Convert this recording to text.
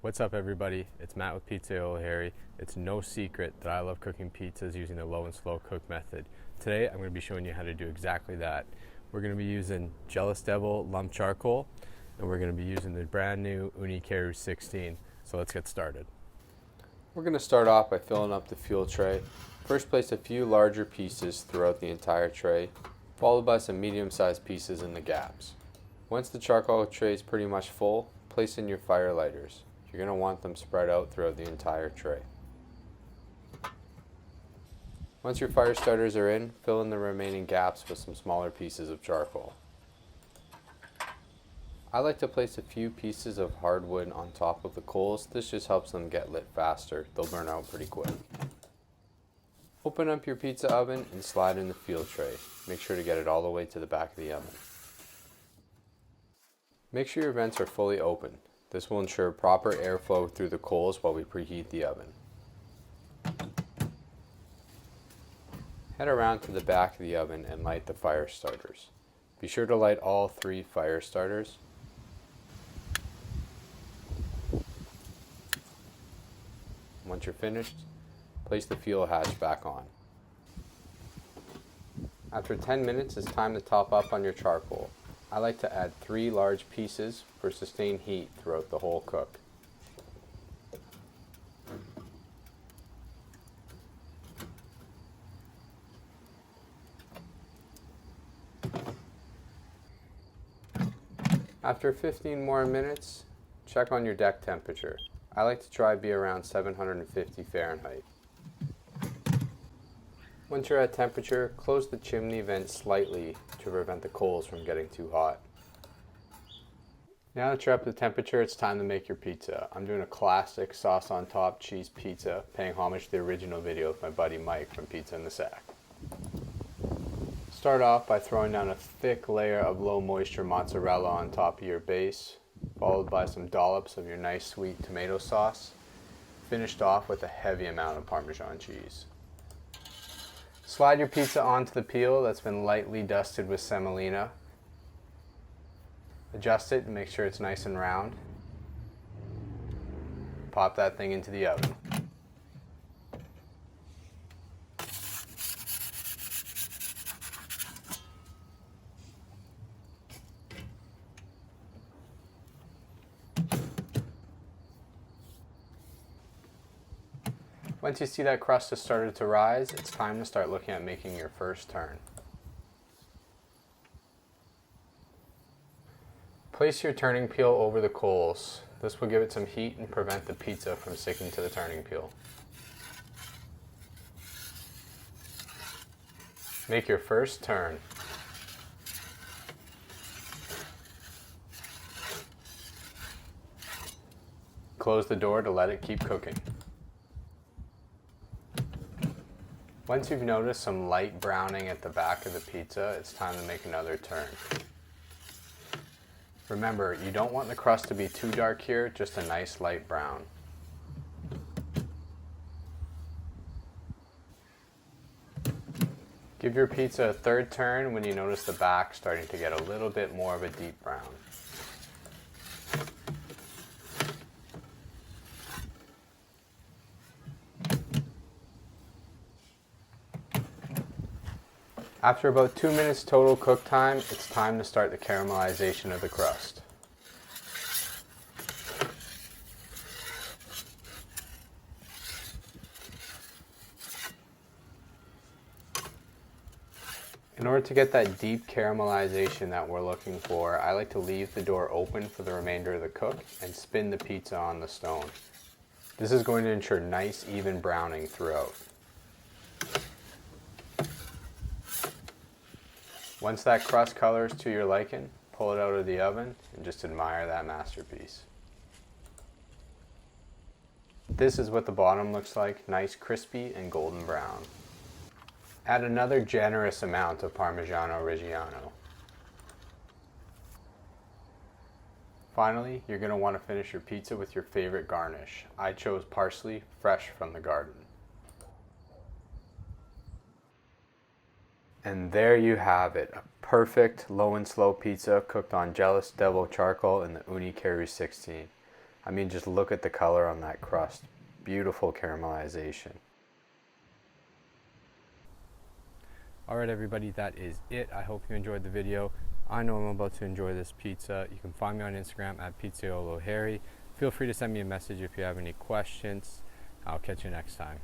What's up everybody, it's Matt with Pizza Harry. It's no secret that I love cooking pizzas using the low and slow cook method. Today I'm going to be showing you how to do exactly that. We're going to be using Jealous Devil lump charcoal, and we're going to be using the brand new Ooni Karu 16. So let's get started. We're going to start off by filling up the fuel tray. First, place a few larger pieces throughout the entire tray, followed by some medium-sized pieces in the gaps. Once the charcoal tray is pretty much full, place in your fire lighters. You're going to want them spread out throughout the entire tray. Once your fire starters are in, fill in the remaining gaps with some smaller pieces of charcoal. I like to place a few pieces of hardwood on top of the coals. This just helps them get lit faster. They'll burn out pretty quick. Open up your pizza oven and slide in the fuel tray. Make sure to get it all the way to the back of the oven. Make sure your vents are fully open. This will ensure proper airflow through the coals while we preheat the oven. Head around to the back of the oven and light the fire starters. Be sure to light all 3 fire starters. Once you're finished, place the fuel hatch back on. After 10 minutes, it's time to top up on your charcoal. I like to add 3 large pieces for sustained heat throughout the whole cook. After 15 more minutes, check on your deck temperature. I like to try be around 750 Fahrenheit. Once you're at temperature, close the chimney vent slightly to prevent the coals from getting too hot. Now that you're up to temperature, it's time to make your pizza. I'm doing a classic sauce on top cheese pizza, paying homage to the original video with my buddy Mike from Pizza in the Sack. Start off by throwing down a thick layer of low moisture mozzarella on top of your base, followed by some dollops of your nice sweet tomato sauce, finished off with a heavy amount of Parmesan cheese. Slide your pizza onto the peel that's been lightly dusted with semolina. Adjust it and make sure it's nice and round. Pop that thing into the oven. Once you see that crust has started to rise, it's time to start looking at making your first turn. Place your turning peel over the coals. This will give it some heat and prevent the pizza from sticking to the turning peel. Make your first turn. Close the door to let it keep cooking. Once you've noticed some light browning at the back of the pizza, it's time to make another turn. Remember, you don't want the crust to be too dark here, just a nice light brown. Give your pizza a third turn when you notice the back starting to get a little bit more of a deep brown. After about 2 minutes total cook time, it's time to start the caramelization of the crust. In order to get that deep caramelization that we're looking for, I like to leave the door open for the remainder of the cook and spin the pizza on the stone. This is going to ensure nice, even browning throughout. Once that crust colors to your liking, pull it out of the oven and just admire that masterpiece. This is what the bottom looks like, nice crispy and golden brown. Add another generous amount of Parmigiano Reggiano. Finally, you're going to want to finish your pizza with your favorite garnish. I chose parsley, fresh from the garden. And there you have it, a perfect low and slow pizza cooked on Jealous Devil charcoal in the Ooni Karu 16. I mean, just look at the color on that crust. Beautiful caramelization. Alright everybody, that is it. I hope you enjoyed the video. I know I'm about to enjoy this pizza. You can find me on Instagram at PizzaoloHarry. Feel free to send me a message if you have any questions. I'll catch you next time.